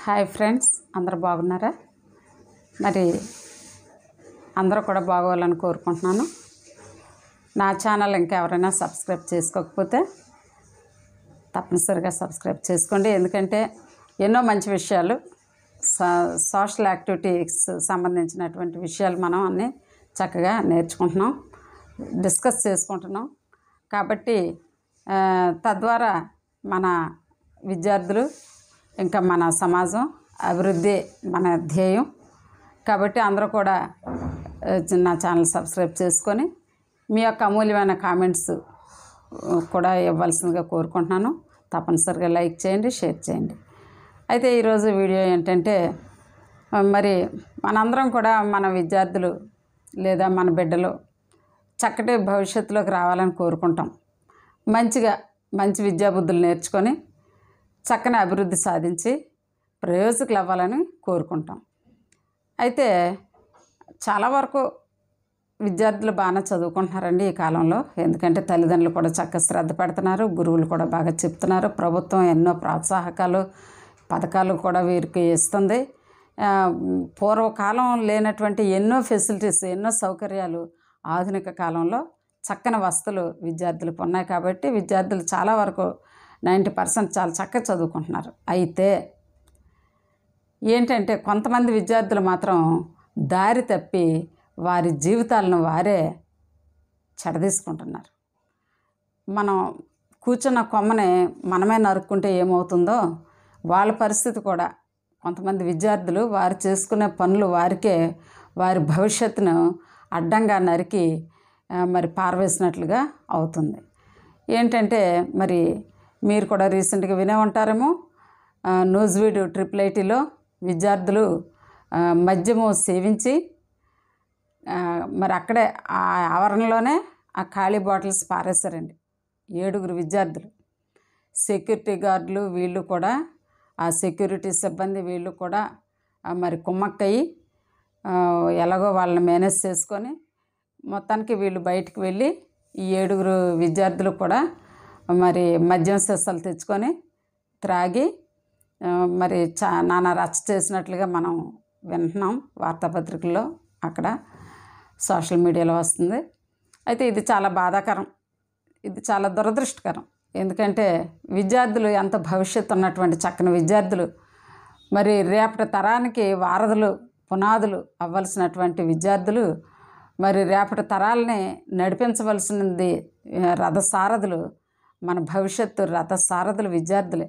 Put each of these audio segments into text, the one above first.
Hi friends, అందరూ బాగున్నారా? మరి అందరూ కూడా బాగోవాలని కోరుకుంటున్నాను. నా ఛానల్ ఇంకెవరైనా సబ్స్క్రైబ్ చేసుకోకపోతే తప్పనిసరిగా సబ్స్క్రైబ్ చేసుకోండి. ఎందుకంటే ఎన్నో మంచి విషయాలు, సోషల్ యాక్టివిటీస్ సంబంధించినటువంటి విషయాలు మనం అన్నీ చక్కగా నేర్చుకుంటున్నాం, డిస్కస్ చేసుకుంటున్నాం. కాబట్టి తద్వారా మన విద్యార్థులు ఇంకా మన సమాజం అభివృద్ధి మన ధ్యేయం. కాబట్టి అందరూ కూడా నా ఛానల్ సబ్స్క్రైబ్ చేసుకొని మీ యొక్క అమూల్యమైన కామెంట్స్ కూడా ఇవ్వాల్సిందిగా కోరుకుంటున్నాను. తప్పనిసరిగా లైక్ చేయండి, షేర్ చేయండి. అయితే ఈరోజు వీడియో ఏంటంటే, మరి మనందరం కూడా మన విద్యార్థులు లేదా మన బిడ్డలు చక్కటి భవిష్యత్తులోకి రావాలని కోరుకుంటాం. మంచి విద్యాబుద్ధులు నేర్చుకొని చక్కని అభివృద్ధి సాధించి ప్రయోజకులు అవ్వాలని కోరుకుంటాం. అయితే చాలా వరకు విద్యార్థులు బాగానే చదువుకుంటున్నారండి ఈ కాలంలో. ఎందుకంటే తల్లిదండ్రులు కూడా చక్కగా శ్రద్ధ పెడుతున్నారు, గురువులు కూడా బాగా చెప్తున్నారు, ప్రభుత్వం ఎన్నో ప్రోత్సాహకాలు పథకాలు కూడా వీరికి ఇస్తుంది. పూర్వకాలం లేనటువంటి ఎన్నో ఫెసిలిటీస్, ఎన్నో సౌకర్యాలు ఆధునిక కాలంలో చక్కని వసతులు విద్యార్థులకు ఉన్నాయి. కాబట్టి విద్యార్థులు చాలా వరకు 90% చాలా చక్కగా చదువుకుంటున్నారు. అయితే ఏంటంటే కొంతమంది విద్యార్థులు మాత్రం దారి తప్పి వారి జీవితాలను వారే చెడదీసుకుంటున్నారు. మనం కూర్చున్న కొమ్మని మనమే నరుక్కుంటే ఏమవుతుందో వాళ్ళ పరిస్థితి కూడా కొంతమంది విద్యార్థులు వారు చేసుకునే పనులు వారికే వారి భవిష్యత్తును అడ్డంగా నరికి మరి పారవేసినట్లుగా అవుతుంది. ఏంటంటే మరి మీరు కూడా రీసెంట్గా వినే ఉంటారేమో, నూజివీడు IIITలో విద్యార్థులు మద్యము సేవించి మరి అక్కడే ఆ ఆవరణలోనే ఆ ఖాళీ బాటిల్స్ పారేశారండి. 7 విద్యార్థులు, సెక్యూరిటీ గార్డులు వీళ్ళు కూడా, ఆ సెక్యూరిటీ సిబ్బంది వీళ్ళు కూడా మరి కుమ్మక్కయ్యి ఎలాగో వాళ్ళని మేనేజ్ చేసుకొని మొత్తానికి వీళ్ళు బయటికి వెళ్ళి ఈ 7 విద్యార్థులు కూడా మరి మద్యం సీసాలు తెచ్చుకొని త్రాగి మరి నానా రచ్చ చేసినట్లుగా మనం వింటున్నాం వార్తాపత్రికల్లో, అక్కడ సోషల్ మీడియాలో వస్తుంది. అయితే ఇది చాలా బాధాకరం, ఇది చాలా దురదృష్టకరం. ఎందుకంటే విద్యార్థులు ఎంత భవిష్యత్తు ఉన్నటువంటి చక్కని విద్యార్థులు, మరి రేపటి తరానికి వారధులు పునాదులు అవ్వాల్సినటువంటి విద్యార్థులు, మరి రేపటి తరాలని నడిపించవలసినది రథసారథులు, మన భవిష్యత్తు రథసారథులు విద్యార్థులే,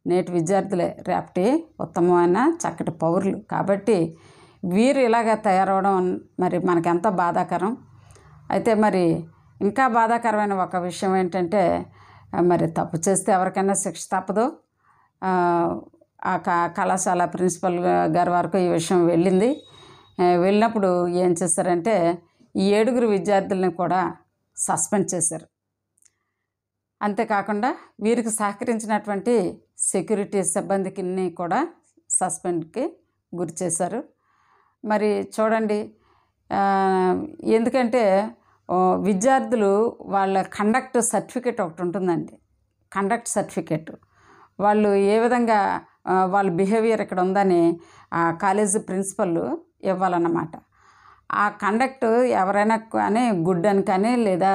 నేటి విద్యార్థులే రేపటి ఉత్తమమైన చక్కటి పౌరులు. కాబట్టి వీరు ఇలాగ తయారవడం మరి మనకెంతో బాధాకరం. అయితే మరి ఇంకా బాధాకరమైన ఒక విషయం ఏంటంటే, మరి తప్పు చేస్తే ఎవరికైనా శిక్ష తప్పదు. ఆ కళాశాల ప్రిన్సిపల్ గారి వరకు ఈ విషయం వెళ్ళింది. వెళ్ళినప్పుడు ఏం చేశారంటే ఈ 7 విద్యార్థులని కూడా సస్పెండ్ చేశారు. అంతేకాకుండా వీరికి సహకరించినటువంటి సెక్యూరిటీ సిబ్బందికి కూడా సస్పెండ్కి గురి చేశారు. మరి చూడండి, ఎందుకంటే విద్యార్థులు వాళ్ళ కండక్ట్ సర్టిఫికేట్ ఒకటి ఉంటుందండి. కండక్ట్ సర్టిఫికేట్ వాళ్ళు ఏ విధంగా వాళ్ళ బిహేవియర్ ఇక్కడ ఉందని ఆ కాలేజీ ప్రిన్సిపల్ ఇవ్వాలన్నమాట. ఆ కండక్ట్ ఎవరైనా కానీ గుడ్ అని కానీ లేదా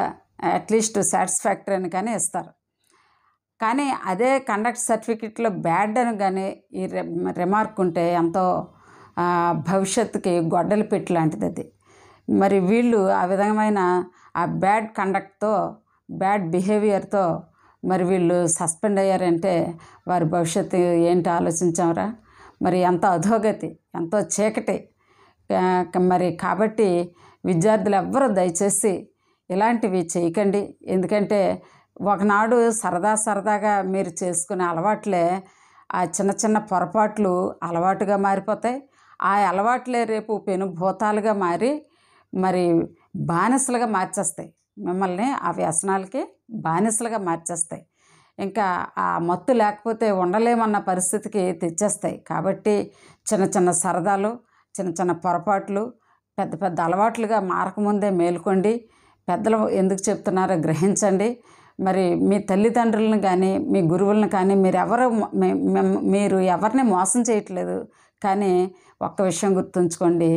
అట్లీస్ట్ సాటిస్ఫాక్టరీ అని కానీ ఇస్తారు. కానీ అదే కండక్ట్ సర్టిఫికెట్లో బ్యాడ్ అని కానీ ఈ రిమార్క్ ఉంటే ఎంతో భవిష్యత్తుకి గొడ్డలి పెట్టి లాంటిది అది. మరి వీళ్ళు ఆ విధమైన ఆ బ్యాడ్ కండక్ట్తో, బ్యాడ్ బిహేవియర్తో మరి వీళ్ళు సస్పెండ్ అయ్యారంటే వారి భవిష్యత్తు ఏంటి ఆలోచించామరా? మరి ఎంతో అధోగతి, ఎంతో చీకటి. మరి కాబట్టి విద్యార్థులు ఎవ్వరూ దయచేసి ఇలాంటివి చేయకండి. ఎందుకంటే ఒకనాడు సరదాగా మీరు చేసుకునే అలవాట్లే ఆ చిన్న పొరపాట్లు అలవాటుగా మారిపోతాయి. ఆ అలవాట్లే రేపు పెనుభూతాలుగా మారి మరి బానిసలుగా మార్చేస్తాయి. మిమ్మల్ని ఆ వ్యసనాలకి బానిసలుగా మార్చేస్తాయి. ఇంకా ఆ మత్తు లేకపోతే ఉండలేమన్న పరిస్థితికి తెచ్చేస్తాయి. కాబట్టి చిన్న సరదాలు, చిన్న పొరపాట్లు పెద్ద అలవాట్లుగా మారకముందే మేలుకోండి. పెద్దలు ఎందుకు చెప్తున్నారో గ్రహించండి. మరి మీ తల్లిదండ్రులను కానీ మీ గురువులను కానీ మీరు ఎవరిని మోసం చేయట్లేదు. కానీ ఒక్క విషయం గుర్తుంచుకోండి,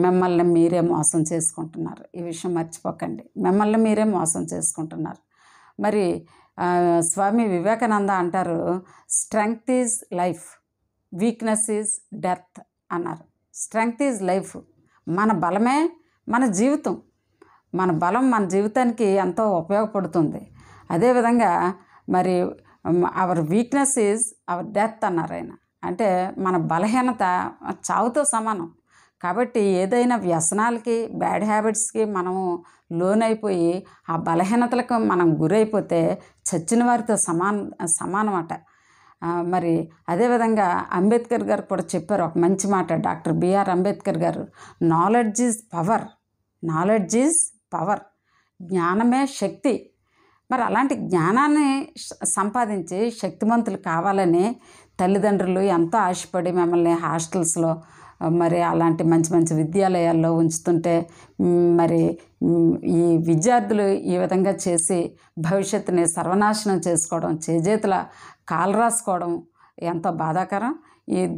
మిమ్మల్ని మీరే మోసం చేసుకుంటున్నారు. ఈ విషయం మర్చిపోకండి, మిమ్మల్ని మీరే మోసం చేసుకుంటున్నారు. మరి స్వామి వివేకానంద అంటారు, strength is life, weakness is death అన్నారు. స్ట్రెంగ్త్ ఈజ్ లైఫ్, మన బలమే మన జీవితం. మన బలం మన జీవితానికి ఎంతో ఉపయోగపడుతుంది. అదేవిధంగా మరి hour weakness is our death అన్నారు ఆయన. అంటే మన బలహీనత చావుతో సమానం. కాబట్టి ఏదైనా వ్యసనాలకి, బ్యాడ్ హ్యాబిట్స్కి మనము లోనైపోయి ఆ బలహీనతలకు మనం గురైపోతే చచ్చిన వారితో సమానమట. మరి అదేవిధంగా అంబేద్కర్ గారు కూడా చెప్పారు ఒక మంచి మాట, డాక్టర్ బిఆర్ అంబేద్కర్ గారు, knowledge is power, knowledge is power, జ్ఞానమే శక్తి. మరి అలాంటి జ్ఞానాన్ని సంపాదించి శక్తిమంతులు కావాలని తల్లిదండ్రులు ఎంతో ఆశపడి మిమ్మల్ని హాస్టల్స్లో మరి అలాంటి మంచి మంచి విద్యాలయాల్లో ఉంచుతుంటే మరి ఈ విద్యార్థులు ఈ విధంగా చేసి భవిష్యత్తుని సర్వనాశనం చేసుకోవడం, చేజేతుల కాలు రాసుకోవడం ఎంతో బాధాకరం.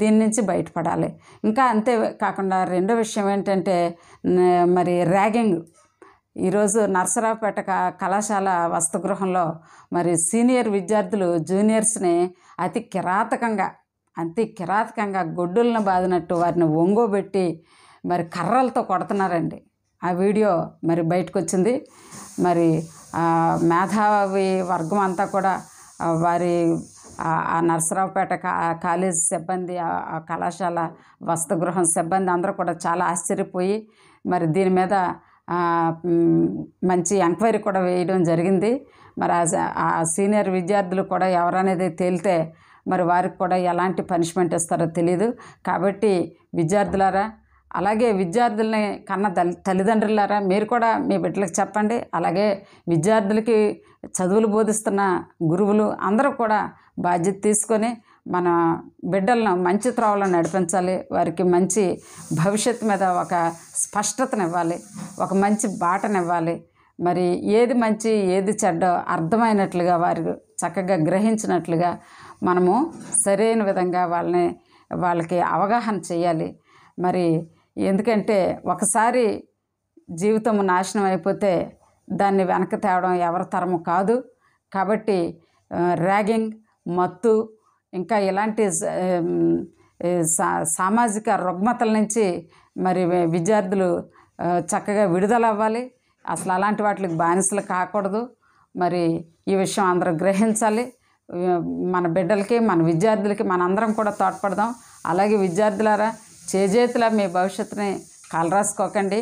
దీని నుంచి బయటపడాలి. ఇంకా అంతే కాకుండా రెండో విషయం ఏంటంటే మరి ర్యాగింగ్. ఈరోజు నరసరావుపేట కళాశాల వసతిగృహంలో మరి సీనియర్ విద్యార్థులు జూనియర్స్ని అతి కిరాతకంగా గొడ్డులను బాదినట్టు వారిని ఒంగోబెట్టి మరి కర్రలతో కొడుతున్నారండి. ఆ వీడియో మరి బయటకు వచ్చింది. మరి మేధావి వర్గం అంతా కూడా వారి ఆ నరసరావుపేట కాలేజీ సిబ్బంది, ఆ కళాశాల వసతిగృహం సిబ్బంది అందరూ కూడా చాలా ఆశ్చర్యపోయి మరి దీని మీద మంచి ఎంక్వైరీ కూడా వేయడం జరిగింది. మరి ఆ సీనియర్ విద్యార్థులు కూడా ఎవరనేది తేలితే మరి వారికి కూడా ఎలాంటి పనిష్మెంట్ ఇస్తారో తెలియదు. కాబట్టి విద్యార్థులారా, అలాగే విద్యార్థుల్ని కన్న తల్లిదండ్రులారా, మీరు కూడా మీ బిడ్డలకు చెప్పండి. అలాగే విద్యార్థులకి చదువులు బోధిస్తున్న గురువులు అందరూ కూడా బాధ్యత తీసుకొని మన బిడ్డలను మంచి త్రోవలో నడిపించాలి. వారికి మంచి భవిష్యత్తు మీద ఒక స్పష్టతనివ్వాలి, ఒక మంచి బాటనివ్వాలి. మరి ఏది మంచి ఏది చెడ్డో అర్థమైనట్లుగా వారు చక్కగా గ్రహించినట్లుగా మనము సరైన విధంగా వాళ్ళకి అవగాహన చేయాలి. మరి ఎందుకంటే ఒకసారి జీవితం నాశనం అయిపోతే దాన్ని వెనక్కి తేవడం ఎవరి తరము కాదు. కాబట్టి ర్యాగింగ్, మత్తు, ఇంకా ఇలాంటి సామాజిక రుగ్మతల నుంచి మరి విద్యార్థులు చక్కగా విడుదల అవ్వాలి. అసలు అలాంటి వాటికి బానిసలు కాకూడదు. మరి ఈ విషయం అందరూ గ్రహించాలి. మన బిడ్డలకి, మన విద్యార్థులకి మనందరం కూడా తోడ్పడదాం. అలాగే విద్యార్థులారా, చేజేతులా మీ భవిష్యత్తుని కాలరాసుకోకండి.